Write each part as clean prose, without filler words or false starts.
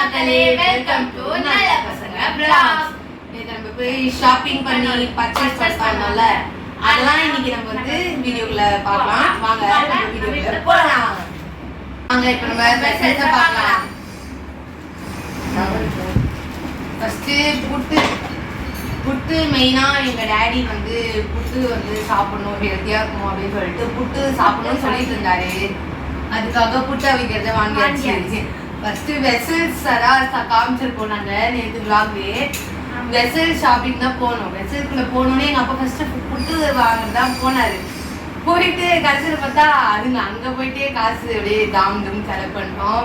மக்களே, welcome to நல்ல பசங்க vlogs. இது நம்ம போய் ஷாப்பிங் பண்ணி பர்ச்சேஸ் பண்ணோம்ல, அதெல்லாம் இன்னைக்கு நம்ம வந்து வீடியோக்குள்ள பார்க்கலாம். வாங்க நம்ம வீடியோக்குள்ள போலாம். வாங்க இப்போ நம்ம வெசல்ஸ பார்க்கலாம். ஃபர்ஸ்ட் புட்டு மெயினா எங்க டாடி வந்து புட்டு வந்து சாப்பிடணும், ஹெல்த்தியா இருக்கும் அப்படின்னு சொல்லிட்டு புட்டு சாப்பிடணும்னு சொல்லிட்டு இருந்தாரு. அதுக்காக புட்டு அவிக்கிறத வாங்கியாச்சு. ஃபர்ஸ்ட் வெசல்ஸ் காமிச்சிருப்போம் நாங்க நேற்று விளாக்லயே. வெசல் ஷாப்பிங் தான் போனோம். வெசல்குள்ள போனோன்னே எங்க அப்பா ஃபர்ஸ்ட் புட்டு வாங்கதான் போனாரு. போயிட்டு கடைசியில் பார்த்தா அதுங்க அங்க போயிட்டே காசு அப்படியே தாம் செலவு பண்ணிட்டோம்.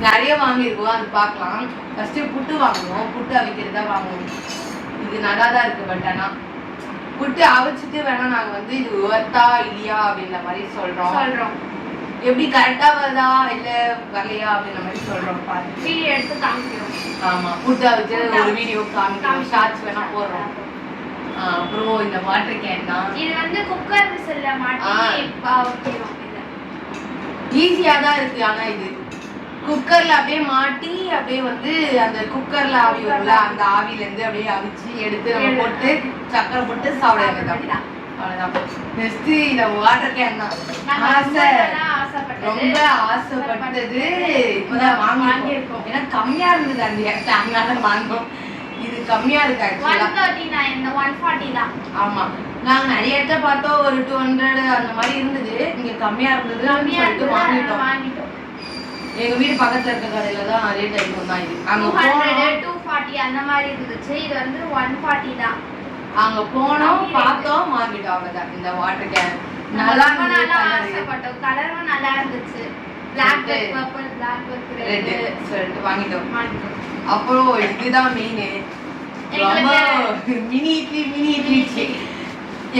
நிறைய வாங்கியிருக்கோம், அது பார்க்கலாம். ஃபர்ஸ்ட் புட்டு வாங்கணும், புட்டு அவிக்கிறதா வாங்கணும். இது நல்லா தான் இருக்கு. பட் ஆனா புட்டு அவிச்சிட்டு வேணா நாங்க வந்து இது ஒர்த்தா இல்லையா அப்படின்ற மாதிரி சொல்றோம். எப்படி கரெக்டா வருதா இல்ல வரலையா அப்படின்ற மாதிரி சொல்றோம். பார்த்து எடுத்து காமிக்கிறோம். ஆமா, புட்டு அவிச்சு ஒரு வீடியோ காமிக்கிறோம், ஷார்ட்ஸ் வேணா போடுறோம். அப்புறம் இந்த வாட்டர் கேன் தான், இது வந்து குக்கர் விசில்ல மாட்டி பாவுறோம். ஈஸியா தான் இருக்கு. ஆனா இது குக்கர்ல அப்படியே மாட்டி அப்படியே வந்து அந்த குக்கர்ல ஆவி வரும்ல, அந்த ஆவில இருந்து அப்படியே அவிச்சு எடுத்து நம்ம போட்டு சக்கரை போட்டு சாப்பிட வேண்டியதான். அவ்வளவுதான். நெக்ஸ்ட் இந்த வாட்டர் கேன் தான் ரொம்ப ஆசைப்பட்டது. இப்பதான் வாங்கியிருக்கோம். ஏன்னா கம்மியா இருந்தது அதனால வாங்கினோம். இது கம்மியா இருக்கு ஆக்சுவலா. 140 தான். ஆமா, நாங்க நிறைய இடத்த பார்த்தோம், ஒரு 200 அந்த மாதிரி இருந்தது. இங்க கம்மியா இருந்தது வாங்கிட்டோம். எங்க வீடு பக்கத்துல இருக்க கடையில தான் ரேட் அதிகம் தான். இது அங்க 240 அந்த மாதிரி இருந்துச்சு. இது வந்து 140 தான். அங்க போனோம், பார்த்தோம், வாங்கிட்டோம். அவ்வளவுதான். இந்த வாட்டர் கேன் நல்லா ஆசைப்பட்டோம். கலரும் நல்லா இருந்துச்சு. Black with purple, black with red சொல்லிட்டு வாங்கிட்டோம். அப்புறம் இதுதான் மெயின். ரொம்ப மினி இட்லி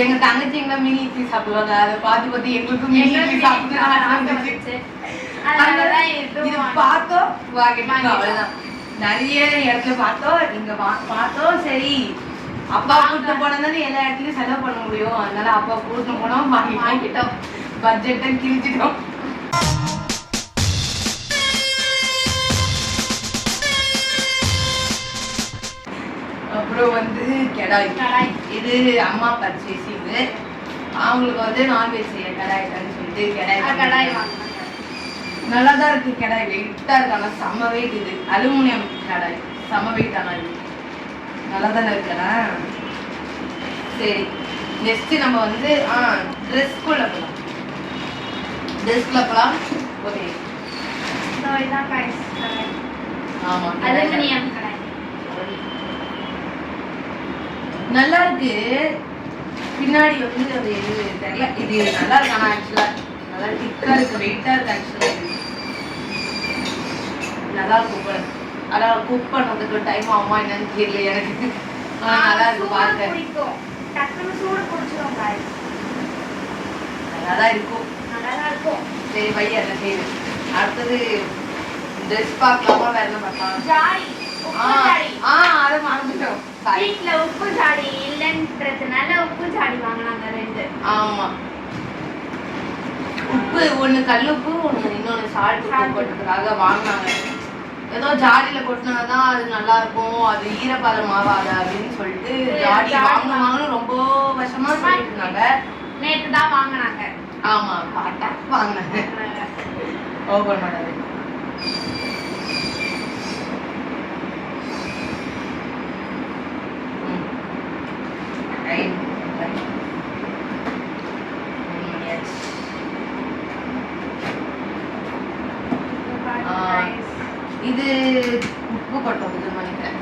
எங்க தங்கச்சிங்க மினி இட்லி சாப்பிடுவாங்க. அதை பார்த்து எங்களுக்கு மினி இட்லி சாப்பிட்டு இது பார்த்தோம், வாங்கிட்டோம். அவ்வளவுதான். நிறைய இடத்துல பார்த்தோம், இங்க பார்த்தோம். சரி, அப்பா கூட்டு போனதானே எல்லா இடத்துலயும் செலவு பண்ண முடியும், அதனால அப்பா கூட்டு போனோம், வாங்கிட்டோம். பட்ஜெட்டை கிழிச்சிட்டோம். அப்புறம் வந்து கடாய். இது அம்மா பர்ச்சேசிங். அவங்களுக்கு வந்து நான்வெஜ் செய்ய கடாய்ன்னு சொல்லிட்டு கடாய் வாங்கினாங்க. நல்லா தான் இருக்கு கடாய். வெயிட்டா இருக்கு, ஆனால் செம்ம வெயிட். இது அலுமினியம் கடாய், செம்ம வெயிட். ஆனால் இது நல்லா தானே இருக்குண்ணா. சரி, நெக்ஸ்ட் நம்ம வந்து ட்ரெஸ்க்குள்ள போகலாம். ஓகே, ஆமா, அலுமினியம் கடாய் நல்லா இருக்கு. பின்னாடி வந்து அது எது தெரியல. இது நல்லா இருக்கு, ஆனால் ஆக்சுவலா நல்லா திக்கா இருக்கு, வெயிட்டா இருக்கு. ஆக்சுவலா நல்லா இருக்கும். ஆனா குக் பண்றதுக்கு டைம் ஆகுமா என்னன்னு தெரியல எனக்கு. நல்லா இருக்கு பார்க்க. நல்லாதான் இருக்கும். சரி, பையன் என்ன செய்யுது. அடுத்தது ட்ரெஸ் பார்க்கலாமா, வேற என்ன பார்க்கலாம்? அதை மறந்துட்டோம். வீட்ல உப்பு ஜாடி இல்லன்றதுனால உப்பு ஜாடி வாங்கினாங்க 2. ஆமா, உப்பு ஒண்ணு கல்லுப்பு, இன்னொன்னு சால்ட் போட்டதுக்காக வாங்கினாங்க. ஏதோ ஜாடியில கொட்டினாதான் அது நல்லா இருக்கும், அது ஈரப்பதம் ஆகாது அப்படின்னு சொல்லிட்டு ஜாடி வாங்கணும் ரொம்ப வருஷமா சொல்லிட்டு இருந்தாங்க. நேற்று தான் வாங்கினாங்க. ஆமா, பாட்டா வாங்கினாங்க. ஓபன் பண்ணது. இது உப்பு கொட்டது நினைக்கிறேன்.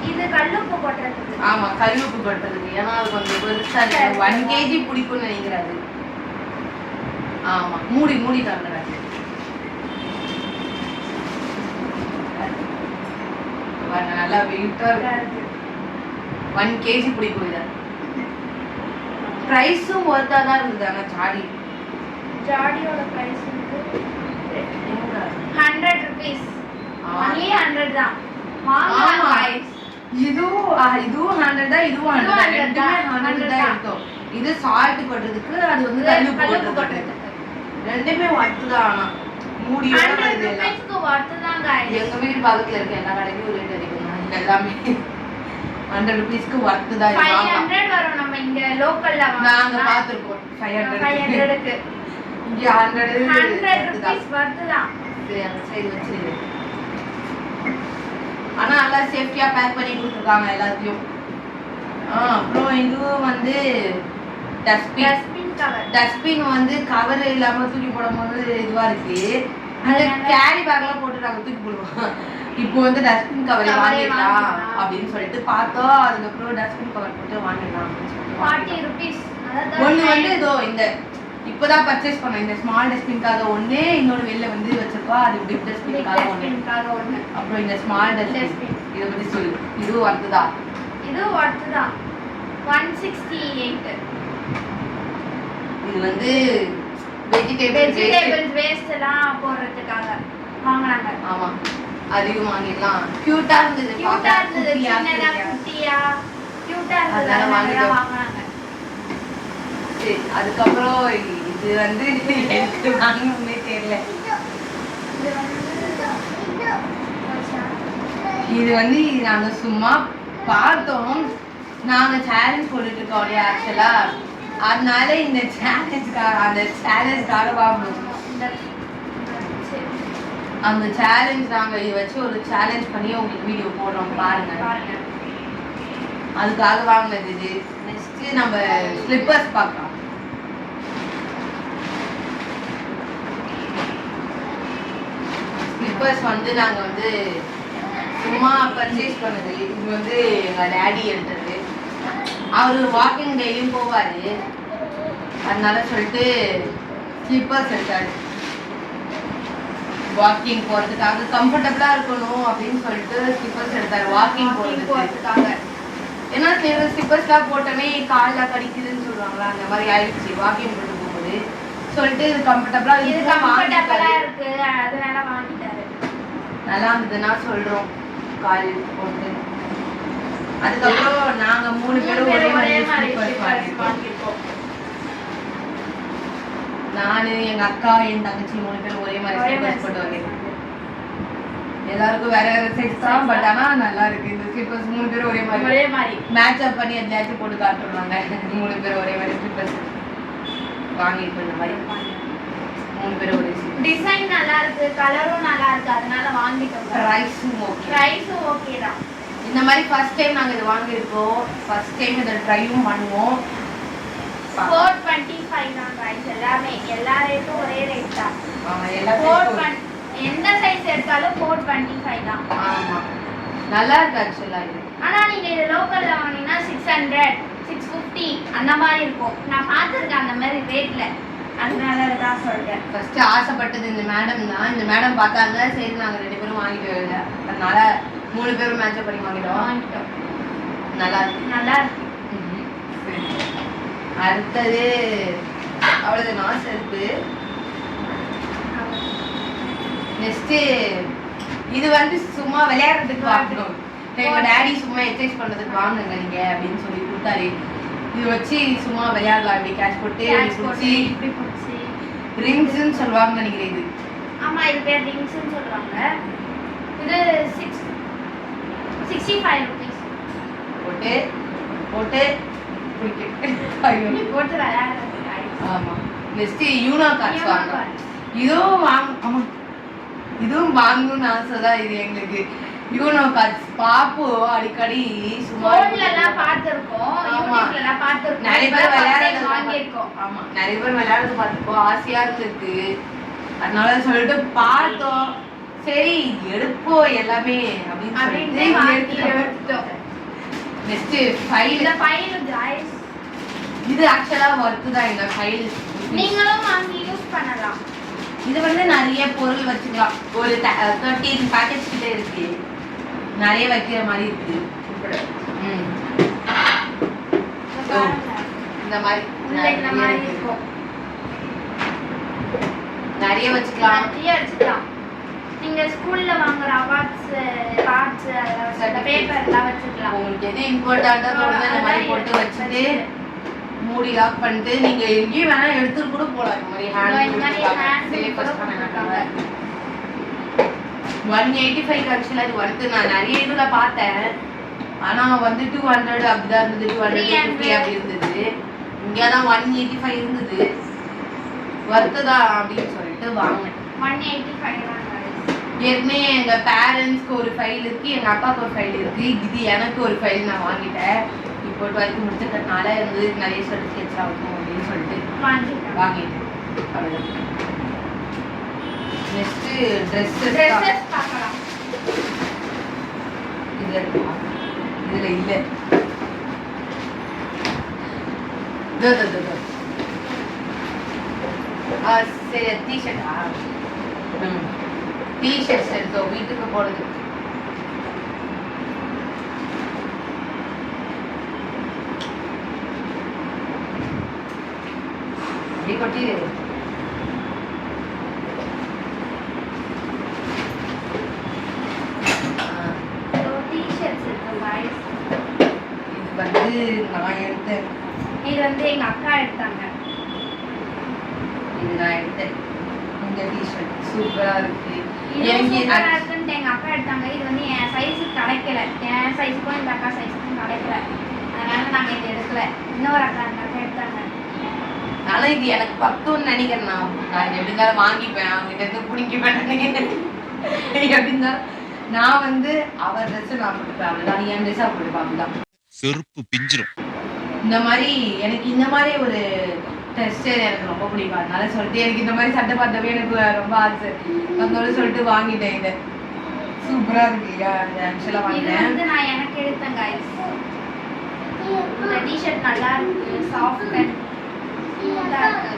இது கல்லுப்பு கொட்டுறதுக்கு. ஆமா, கல்லுப்பு கொட்டுறதுக்கு. ஏன்னா அது கொஞ்சம் பெருசா இருக்கு. 1 kg பிடிக்கும்னு நினைக்கிறாரு. ஆமா, மூடி தந்துடுறேன். நல்லா வெயிட்டா இருக்கு. 1 kg பிடிக்கும். இதை பிரைஸும் ஒர்த்தா தான் இருந்தது. ஆனா ஜாடியோட பிரைஸ் வந்து 100 rupees. only 100 தான். வாங்கலாம் गाइस. இதுவும் 100 தான், இதுவும் 100 தான். ரெண்டுமே 100 தான் எடுத்தோம். இது சால்ட் போடுறதுக்கு, அது வந்து கல்லுப்பு போடுறதுக்கு. ரெண்டுமே ஒர்த்து தான். ஆனா மூடியோட வருது எல்லாம். எங்க வீடு பக்கத்துல இருக்க எல்லா கடைக்கும் ஒரு ரேட் அதிகம் எல்லாமே. 100 rupeesக்கு ஒர்த்து தான். 500 வரும். நம்ம இங்க லோக்கல்ல நாங்க பாத்துறோம் 500க்கு. இங்க 100 rupees ஒர்த்து தான். சரி அந்த சைடு வச்சிரு. ஆனா நல்லா சேஃப்டியா பேக் பண்ணி கொடுத்துருக்காங்க எல்லாத்தையும். அப்புறம் இதுவும் வந்து டஸ்ட்பின் வந்து கவர் இல்லாம தூக்கி போடும்போது இதுவா இருக்கு. அந்த கேரி பேக்லாம் போட்டு நாங்க தூக்கி போடுவோம். இப்போ வந்து டஸ்ட்பின் கவர் வாங்கிடலாம் அப்படின்னு சொல்லிட்டு பார்த்தோம். அதுக்கப்புறம் டஸ்ட்பின் கவர் போட்டு வாங்கிடலாம் அப்படின்னு சொல்லிட்டு 40 rupees. ஒன்று வந்து இதோ இந்த இப்போதான் பர்ச்சேஸ் பண்ணோம். இந்த ஸ்மால் டஸ்ட்பின்காக ஒன்று, இன்னொன்று வெளில வந்து வச்சிருக்கோம். அது பிக் டஸ்ட்பின்காக ஒன்று. அப்புறம் இந்த ஸ்மால் டஸ்ட்பின் இதை பற்றி சொல்லு. இதுவும் ஒர்த்துதான். இதுவும் ஒர்த்துதான். 168. இது வந்து வெஜிடபிள்ஸ் வேஸ்ட் எல்லாம் போடுறதுக்காக வாங்குறாங்க. ஆமா அதிகம் வாங்கிடலாம். கியூட்டா இருந்தது. சின்னதா குட்டியா கியூட்டா இருந்தது. வாங்குறாங்க. சரி அதுக்கப்புறம் இது வந்து எனக்கு வாங்கணும்னே தெரியல. இது வந்து நாங்க சும்மா பார்த்தோம். நாங்க சேலஞ்ச் போட்டுட்டு இருக்கோம் இல்லையா ஆக்சுவலா, அதனால இந்த சேலஞ்சுக்காக வாங்கணும். அந்த சேலஞ்ச் நாங்க இதை வச்சு ஒரு சேலஞ்ச் பண்ணி உங்களுக்கு வீடியோ போடுறோம் பாருங்க. அதுக்காக வாங்கினது இது. நெக்ஸ்ட் நம்ம ஸ்லிப்பர்ஸ் பார்க்கலாம். ஸ்லிப்பர்ஸ் வந்து நாங்க வந்து சும்மா பர்ச்சேஸ் பண்ணது. இது வந்து எங்க டேடி எடுத்தது. அவரு வாக்கிங் டெய்லியும் போவாரு, அதனால சொல்லிட்டு ஸ்லிப்பர்ஸ் எடுத்தாரு. வாக்கிங் போறதுக்காக கம்ஃபர்டபுளா இருக்கணும் அப்படின்னு சொல்லிட்டு ஸ்லிப்பர்ஸ் எடுத்தாரு வாக்கிங் போறதுக்காக. ஏன்னா ஸ்லிப்பர்ஸ்லாம் போட்டோமே காலில் கடிக்குதுன்னு சொல்லுவாங்களா, அந்த மாதிரி ஆயிடுச்சு வாக்கிங் போட்டு போகும்போது சொல்லிட்டு இது கம்ஃபர்டபுளா இருக்கு அதனால வாங்கிட்டாரு. நல்லா இருந்ததுன்னா சொல்றோம் கால் போட்டு. அதுக்கப்புறம் நாங்க 3 பேரும் ஒரே மாதிரி வாங்கிருக்கோம். நானு எங்க அக்கா என் தங்கச்சி 3 பேரும் ஒரே மாதிரி ஸ்லிப்பர்ஸ் போட்டு வாங்கிருக்கோம். எல்லாருக்கும் வேற வேற சைஸ் தான், பட் ஆனா நல்லா இருக்கு. இந்த ஸ்லிப்பர்ஸ் 3 பேரும் ஒரே மாதிரி மேட்ச் அப் பண்ணி எதையாச்சும் போட்டு காட்டுறாங்க. 3 பேரும் ஒரே மாதிரி ஸ்லிப்பர்ஸ் வாங்கிருக்கோம். இந்த மாதிரி 3 பேரும் ஒரே டிசைன் நல்லா இருக்கு, கலரும் நல்லா இருக்கு, அதனால வாங்கிட்டோம். பிரைஸும் ஓகே தான். இந்த மாதிரி ஃபர்ஸ்ட் டைம் நாங்க இது வாங்கியிருக்கோம். ஃபர்ஸ்ட் டைம் இதை ட்ரையும் பண்ணுவோம். 425 தான் பிரைஸ். எல்லா ரேட்டும் ஒரே ரேட் தான். ஆமா எல்லா எந்த சைஸ் எடுத்தாலும் 425 தான். ஆமா நல்லா இருக்கு ஆக்சுவலா இது. ஆனா நீங்க இது லோக்கல்ல வாங்குனீங்கன்னா 600 650 அந்த மாதிரி இருக்கும். நான் பார்த்திருக்கேன் அந்த மாதிரி ரேட்ல, அதனால தான் சொல்றேன். ஃபர்ஸ்ட் ஆசைப்பட்டது இந்த மேடம் தான். இந்த மேடம் பார்த்தாங்க, சரி நாங்க 2 பேரும் வாங்கிட்டு வரல, அதனால 3 பேரும் மேட்ச் பண்ணி வாங்கிட்டோம். நல்லா இருக்கு. அடுத்தது அவ்வளவுதான் செருப்பு. நெக்ஸ்ட் இது வந்து சும்மா விளையாடுறதுக்கு வாங்கணும். எங்க டாடி சும்மா எக்ஸசைஸ் பண்றதுக்கு வாங்குங்க நீங்க அப்படின்னு சொல்லி கொடுத்தாரு. இது வச்சு சும்மா விளையாடலாம். இப்படி கேட்ச் போட்டு இப்படி பிடிச்சி ரிங்ஸ்ன்னு சொல்லுவாங்க நினைக்கிறேன். இது ஆமா இது பேர் ரிங்ஸ்ன்னு சொல்றாங்க. இது 65 rupees போட்டு போட்டு விளையாடுறதுக்கு. ஆமா நெக்ஸ்ட் யூனோ கார்ட்ஸ் வாங்க. இதுவும் வாங்கணும்னு ஆசைதான். இது எங்களுக்கு யூனோ கார்ட்ஸ் பாப்போம் அடிக்கடி. சும்மா எல்லாம் பார்த்திருக்கோம், யூடியூப்ல எல்லாம் பார்த்திருக்கோம். நிறைய பேர் விளையாடுறது வாங்கியிருக்கோம். ஆமா நிறைய பேர் விளையாடுறது பார்த்திருக்கோம். ஆசையா இருக்கு, அதனால சொல்லிட்டு பார்த்தோம். சரி எடுப்போம் எல்லாமே அப்படின்னு சொல்லிட்டு எடுத்துட்டோம். நெக்ஸ்ட் ஃபைல் गाइस இது ஆக்சுவலா வர்த் தான். இந்த ஃபைல் நீங்களும் வாங்கி யூஸ் பண்ணலாம். இது வந்து நிறைய பொருள் வச்சுக்கலாம். ஒரு 13 பேக்கெட்ஸ் கிட்ட இருக்கு. நிறைய வைக்கிற மாதிரி இருக்கு. இந்த மாதிரி இருக்கும். நிறைய வச்சுக்கலாம். நீங்க ஸ்கூல்ல வாங்குற அவார்ட்ஸ் கார்ட்ஸ் பேப்பர் எல்லாம் வச்சுக்கலாம். உங்களுக்கு எது இம்பார்ட்டன்ட்டா தோணுதோ அந்த மாதிரி போட்டு வச்சுட்டு மூடி லாக் பண்ணிட்டு நீங்க எங்கேயும் வேணா எடுத்துட்டு கூட போலாம். இந்த மாதிரி ஹேண்ட் சேஃபஸ்ட் பண்ணாங்க. 185 ஆக்சுவலா இது வருது. நான் நிறைய இதுல பார்த்தேன், ஆனா வந்து 200 அப்படிதான் இருந்தது, 250 அப்படி இருந்தது. இங்கதான் 185 இருந்தது. வருதுதா அப்படின்னு சொல்லிட்டு வாங்கினேன். 185 தான். ஏற்கனவே எங்க பேரண்ட்ஸ்க்கு ஒரு ஃபைல் இருக்கு, எங்க அப்பாவுக்கு ஒரு ஃபைல் இருக்கு, இது எனக்கு ஒரு ஃபைல் நான் வாங்கிட்டேன். இப்போ 12th முடிச்சிட்டனால வந்து நிறைய சர்டிஃபிகேட்ஸ் ஆகும் அப்படின்னு சொல்லிட்டு வாங்கிட்டேன். அவ்வளவுதான். நெக்ஸ்ட் ட்ரெஸ்ஸஸ் பார்க்கலாம். இதுல இல்ல சரி டிஷர்ட்டா டிஷர்ட்ஸ் எடுத்தோம் வீட்டுக்கு போடுறது. அப்படி கொட்டிடு. இது வந்து நான் எடுத்தேன். இது வந்து எங்க அக்கா எடுத்தாங்க. இது நான் எடுத்தேன். இந்த டிஷர்ட் சூப்பரா இருக்கு. எனக்கு சூப்பரா இருக்குன்னு எங்க அக்கா எடுத்தாங்க. இது வந்து என் சைஸுக்கு கிடைக்கல, என் சைஸுக்கும் இந்த அக்கா சைஸுக்கும் கிடைக்கல, அதனால நாங்க இது எடுக்கல. இன்னொரு அக்கா அந்த அக்கா எடுத்தாங்க. ஆனா இது எனக்கு பத்தும்னு நினைக்கிறேன். நான் எப்படினாலும் வாங்கிப்பேன், அவங்ககிட்ட இருந்து பிடிங்கிப்பேன் எப்படின்னா நான் வந்து அவர் ட்ரெஸ் நான் போட்டுப்பேன், அவள்தான் என் ட்ரெஸ்ஸா போட்டுப்பேன். அப்படிதான் செருப்பு பிஞ்சிரும். இந்த மாதிரி எனக்கு இந்த மாதிரி ஒரு டெக்ஸ்டர் எனக்கு ரொம்ப பிடிக்கும். அதனால சொல்லிட்டு எனக்கு இந்த மாதிரி சட்டை பார்த்தவே எனக்கு ரொம்ப ஆசை. அதனால சொல்லிட்டு வாங்கிட்டேன். இது சூப்பரா இருக்கு இல்லையா? ஆக்சுவலா வாங்கிட்டேன். இது நான் எனக்கு எடுத்தேன் गाइस. இந்த டி-ஷர்ட் நல்லா இருக்கு, சாஃப்ட் அண்ட் ஸ்மூத்தா இருக்கு.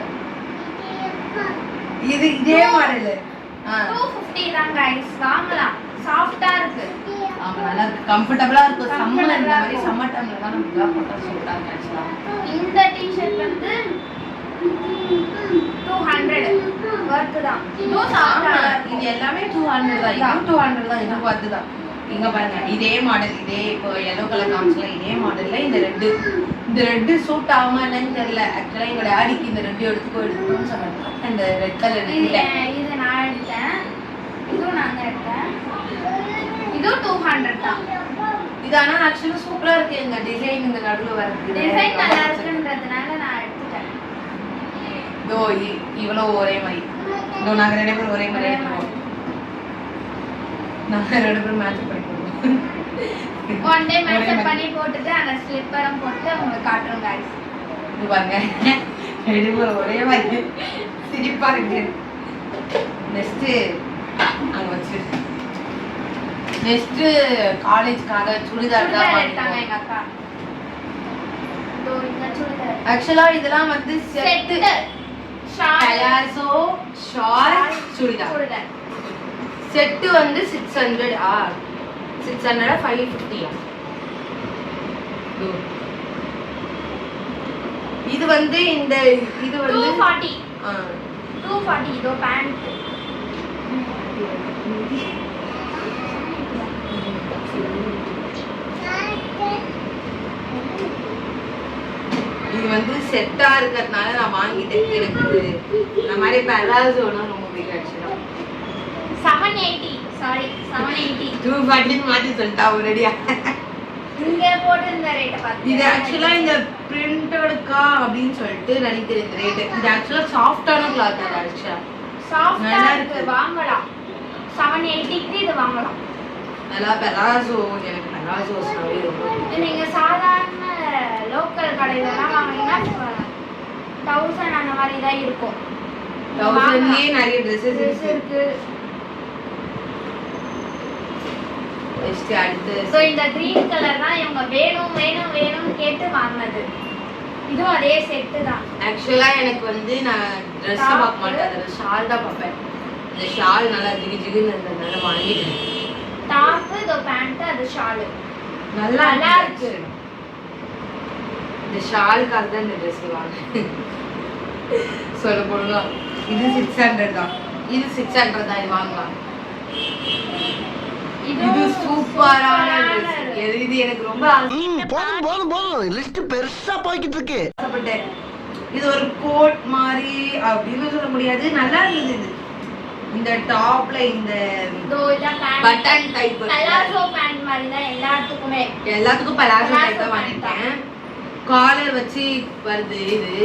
இது இதே மாடல் 250 தான் गाइस, வாங்கலாம். சாஃப்ட்டா இருக்கு. ஆமா நல்லா இருக்கு, கம்ஃபர்ட்டபிளா இருக்கு. சம்மர் இந்த மாதிரி சம்மர் டைம்ல தான் நம்ம இதெல்லாம் போட்டா சூப்பரா இருக்கு ஆக்சுவலா. இந்த டி-ஷர்ட் வந்து 200 வர்த் தான். இது சாஃப்ட்டா இருக்கு. இது எல்லாமே 200 தான். இது 200 தான். இது வர்த் தான். இங்க பாருங்க இதே மாடல், இதே இப்போ yellow கலர் காமிச்சல இதே மாடல்ல இந்த ரெட் சூட் ஆகுமா என்னன்னு தெரியல. ஆக்சுவலா எங்க டாடிக்கு இந்த ரெட் எடுத்துக்கோன்னு சொன்னாங்க. இந்த ரெட் கலர் இல்ல, இது நான் எடுத்தேன். இதுவும் நான் தான் எடுத்தேன். இது 200 தான். இது ஆனா ஆக்சுவலா சூப்பரா இருக்கு. இந்த டிசைன் இந்த நடுவுல வருது, டிசைன் நல்லா இருக்குன்றதுனால நான் எடுத்துட்டேன். இதோ இவ்வளோ ஒரே மாதிரி. இதோ நாங்க ரெண்டு பேரும் ஒரே மாதிரி எடுத்துவோம். நாங்க ரெண்டு பேரும் மேட்ச் பண்ணி போடுவோம். ஒன் டே மேட்ச் பண்ணி போட்டுட்டு அந்த ஸ்லிப்பரும் போட்டு உங்களுக்கு காட்டுறோம் गाइस. இது பாருங்க ரெண்டு பேரும் ஒரே மாதிரி சிரிப்பா இருக்கு. நெக்ஸ்ட் அங்க வச்சு நெக்ஸ்ட் காலேஜ்க்காக சுடிதார் தான் எடுத்தாங்க எங்க அக்கா. இதோ இந்த சுடிதார். ஆக்சுவலா இதெல்லாம் வந்து set palazzo shawl churidar. Set வந்து 600 600 550. இது வந்து இந்த இது வந்து 240 240. இதோ பேண்ட். இது வந்து செட்டா இருக்கிறதுனால நான் வாங்கிட்டேன். எனக்கு இந்த மாதிரி பலாசோனா ரொம்ப பிடிக்கும் ஆக்சுவலா. 780 சாரி 780 240 மாத்தி சொல்லிட்டா ஒரேடியா. இங்க போட்டு இந்த ரேட்ட பாத்து. இது ஆக்சுவலா இந்த பிரிண்டட்கா அப்படின்னு சொல்லிட்டு நினைக்கிறேன் இந்த ரேட். இது ஆக்சுவலா சாஃப்ட்டான கிளாத். அது ஆக்சுவலா சாஃப்ட்டா இருக்கு, வாங்கலாம். 780 க்கு இது வாங்கலாம். நல்லா பலாசோ, எனக்கு பலாசோ சாரி ரொம்ப இது நீங்க சாதாரண லோக்கல் கடையிலலாம் வாங்குனீங்கன்னா 1000 அந்த மாதிரி தான் இருக்கும். 1000லயே நிறைய Dresses இருக்கு. நெக்ஸ்ட் அடுத்து சோ இந்த கிரீன் கலர் தான் இவங்க வேணும் கேட்டு வாங்குனது. இதுவும் அதே செட் தான். ஆக்சுவலா எனக்கு வந்து நான் Dress பார்க்க மாட்டேன், அந்த ஷால் தான் பார்ப்பேன். இந்த ஷால் நல்லா ஜிகு ஜிகுன்னு இருந்ததுனால வாங்கிட்டேன். டாப், இந்த பேண்ட், அது ஷால் நல்லா இருக்கு. இந்த ஷாலுக்காக தான் இந்த Dress வாங்கினேன். சொல்ல போனா இது 600 தான். இது 600 தான். இது வாங்கலாம். இது சூப்பரான Dress. இது எனக்கு ரொம்ப போதும் லிஸ்ட் பெருசா போய்கிட்டு இருக்கு. ஆசைப்பட்டேன். இது ஒரு கோட் மாதிரி அப்படின்னு சொல்ல முடியாது, நல்லா இருந்தது. இது இந்த டாப்ல இந்த பட்டன் டைப் பலாசோ பேண்ட் மாதிரி தான் எல்லாத்துக்கும் பலாசோ டைப் தான் வாங்கிட்டேன். காலர் வச்சு வருது இது.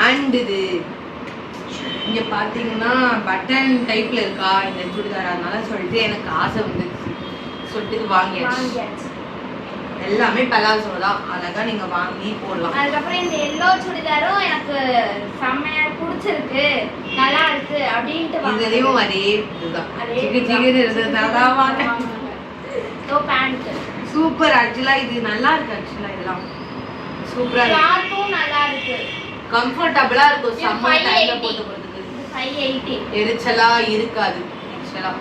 அண்ட் இது இங்க பாத்தீங்கன்னா பட்டன் டைப்ல இருக்கா இந்த சுடிதார், அதனால சொல்லிட்டு எனக்கு ஆசை வந்துச்சு சொல்லிட்டு வாங்கியாச்சு. எல்லாமே பலாசோ தான், அழகா நீங்க வாங்கி போடலாம். அதுக்கப்புறம் இந்த எல்லோ சுடிதாரும் எனக்கு செம்மையா பிடிச்சிருக்கு, நல்லா இருக்கு அப்படின்ட்டு இதுலயும் அதே இதுதான் சிக்கு இருந்ததுனால வாங்க. சூப்பர். ஆக்சுவலா இது நல்லா இருக்கு. ஆக்சுவலா இதெல்லாம் சூப்பரா இருக்கு, நல்லா இருக்கு, கம்ஃபர்டபிளா இருக்கும். செம்ம டைம்ல போட்டு போறதுக்கு 580 எரிச்சலா இருக்காது. ஆக்சுவலா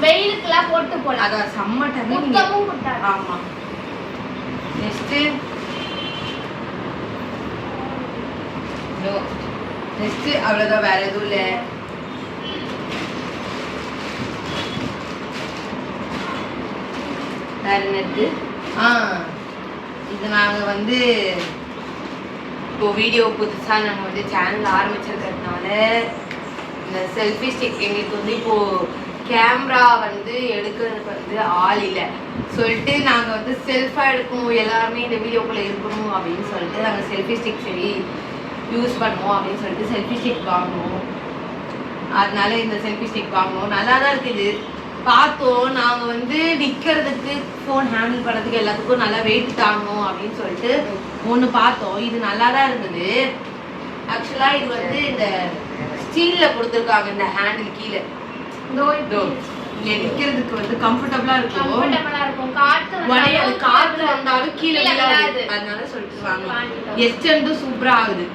வெயிலுக்குலாம் போட்டு போலாம். அத செம்ம டைம்ல குத்தமும் குத்தாது. ஆமா. நெக்ஸ்ட் அவ்வளவுதான், வேற எதுவும் இல்ல. வேற என்னது? இது நாங்க வந்து இப்போ வீடியோ புதுசா நம்ம வந்து சேனல் ஆரம்பிச்சிருக்கிறதுனால இந்த செல்ஃபி ஸ்டிக் எங்களுக்கு வந்து இப்போ கேமரா வந்து எடுக்கிறதுக்கு வந்து ஆள் இல்லை சொல்லிட்டு நாங்கள் வந்து செல்ஃபாக எடுக்கணும், எல்லாருமே இந்த வீடியோக்குள்ளே இருக்கணும் அப்படின்னு சொல்லிட்டு நாங்கள் செல்ஃபி ஸ்டிக் சரி யூஸ் பண்ணுவோம் அப்படின்னு சொல்லிட்டு செல்ஃபி ஸ்டிக் வாங்குவோம். அதனால இந்த செல்ஃபி ஸ்டிக் வாங்குவோம். நல்லா தான் இருக்குது. பார்த்தோம் நாங்கள் வந்து நிற்கிறதுக்கு ஃபோன் ஹேண்டில் பண்ணுறதுக்கு எல்லாத்துக்கும் நல்லா வெயிட் தாங்கணும் அப்படின்னு சொல்லிட்டு ஒன்று பார்த்தோம். இது நல்லா தான் இருந்தது. ஆக்சுவலாக இது வந்து இந்த ஸ்டீலில் கொடுத்துருக்காங்க. இந்த ஹேண்டில் கீழே இங்கே நிற்கிறதுக்கு வந்து கம்ஃபர்டபுளாக இருக்கும். காற்று வந்தாலும் கீழே விழாது, அதனால சொல்லிட்டு வாங்கலாம். எஸ்டெண்டும் சூப்பராக ஆகுது.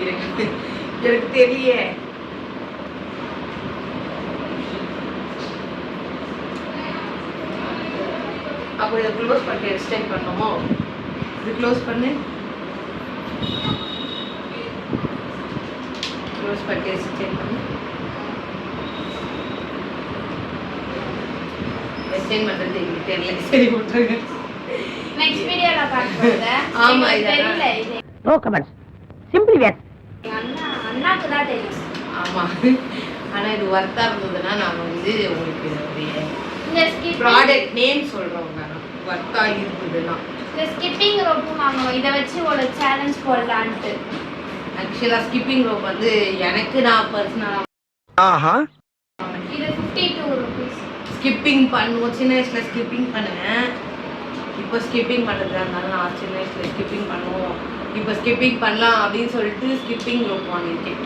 எனக்கு தெரியல. அப்போ இதை க்ளோஸ் பண்ணிட்டு எக்ஸ்டெண்ட் பண்ணணுமோ? இது க்ளோஸ் பண்ணு. க்ளோஸ் பண்ணிட்டு எக்ஸ்டெண்ட் பண்ணு. எக்ஸ்டெண்ட் பண்றது எனக்கு தெரியல. சரி விட்டுருங்க. நெக்ஸ்ட் வீடியோல பார்ப்போம். ஆமா, தெரியல. இது நோ கமெண்ட்ஸ், சிம்பிளி வேர். அண்ணாக்கு தான் தெரியும். ஆமா, ஆனா இது ஒர்த்தா இருந்ததுன்னா நான் வந்து உங்களுக்கு இந்த ப்ராடக்ட் நேம் சொல்றோம். ஒர்த்தா இருக்குதுன்னா இந்த ஸ்கிப்பிங் ரோப் வாங்குவோம். இதை வச்சு ஒரு சேலஞ்ச் போடலான்ட்டு. ஆக்சுவலா ஸ்கிப்பிங் ரோப் வந்து எனக்கு நான் பர்சனலா இது 52 rupees. ஸ்கிப்பிங் பண்ணுவோம். சின்ன வயசுல ஸ்கிப்பிங் பண்ணுவேன். இப்போ ஸ்கிப்பிங் பண்ணுறதா இருந்தாலும் நான் சின்ன வயசுல ஸ்கிப்பிங் பண்ணுவோம். இப்போ ஸ்கிப்பிங் பண்ணலாம் அப்படின்னு சொல்லிட்டு ஸ்கிப்பிங் ரோப் வாங்கியிருக்கேன்.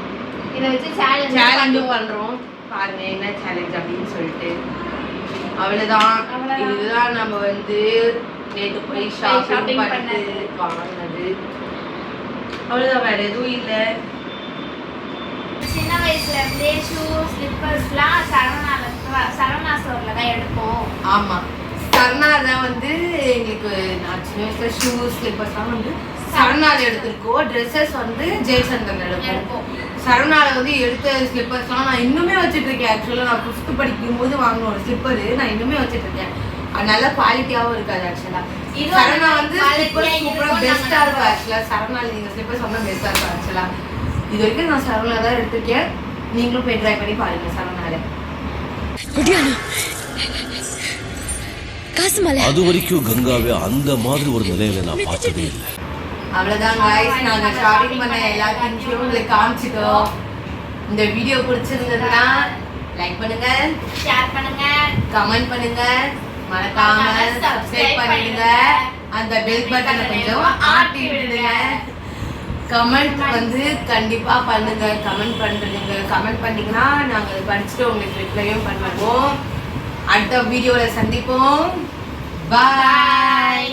இதை வச்சு சேலஞ்சும் பண்ணுறோம். பாருங்க என்ன சேலஞ்ச் அப்படின்னு சொல்லிட்டு. அவ்வளோதான். இதுதான் நம்ம வந்து நேற்று போய் ஷாப்பிங் பண்ணிட்டு வாங்கினது. அவ்வளோதான், வேற எதுவும் இல்லை. சின்ன வயசுல இருந்தே ஷூ ஸ்லிப்பர்ஸ்லாம் சரவணா ஸ்டோர்ல தான் எடுப்போம். ஆமாம், சரணா தான் வந்து எங்களுக்கு நான் சின்ன வயசுல ஷூ ஸ்லிப்பர்ஸ்லாம் வந்து சரணாவில் எடுத்திருக்கோம். ட்ரெஸ்ஸஸ் வந்து ஜெயசந்தன் எடுப்போம். சரணாவில் வந்து எடுத்த ஸ்லிப்பர்ஸ்லாம் நான் இன்னுமே வச்சுட்டு இருக்கேன். ஆக்சுவலாக நான் 5th படிக்கும் போது வாங்கின ஒரு ஸ்லிப்பரு நான் இன்னுமே வச்சுட்டு இருக்கேன். அது நல்ல குவாலிட்டியாகவும் இருக்காது. ஆக்சுவலாக சரணா வந்து ஸ்லிப்பர் சூப்பராக பெஸ்ட்டாக இருக்கும். ஆக்சுவலாக சரணாவில் நீங்கள் ஸ்லிப்பர்ஸ் வந்து பெஸ்ட்டாக இருக்கும். ஆக்சுவலாக இது வரைக்கும் நான் சரணா தான் எடுத்திருக்கேன். நீங்களும் போய் ட்ரை பண்ணி பாருங்க சரணாவில். அது வரைக்கும் கங்காவே அந்த மாதிரி ஒரு நிலையில நான் பார்த்ததே இல்லை. அவ்வளோதான் गाइस, நாங்கள் ஷாப்பிங் பண்ண எல்லா திங்ஸையும் உங்களுக்கு காமிச்சிட்டோம். இந்த வீடியோ பிடிச்சிருந்ததுன்னா லைக் பண்ணுங்க, ஷேர் பண்ணுங்க, கமெண்ட் பண்ணுங்க, மறக்காம சப்ஸ்கிரைப் பண்ணிடுங்க. அந்த பெல் பட்டனை கொஞ்சம் ஆட்டி விடுங்க. கமெண்ட் வந்து கண்டிப்பா பண்ணுங்க. கமெண்ட் பண்ணீங்கன்னா நாங்கள் படிச்சுட்டு உங்களுக்கு ரிப்ளையும் பண்ணுவோம். அடுத்த வீடியோவில் சந்திப்போம். பாய்.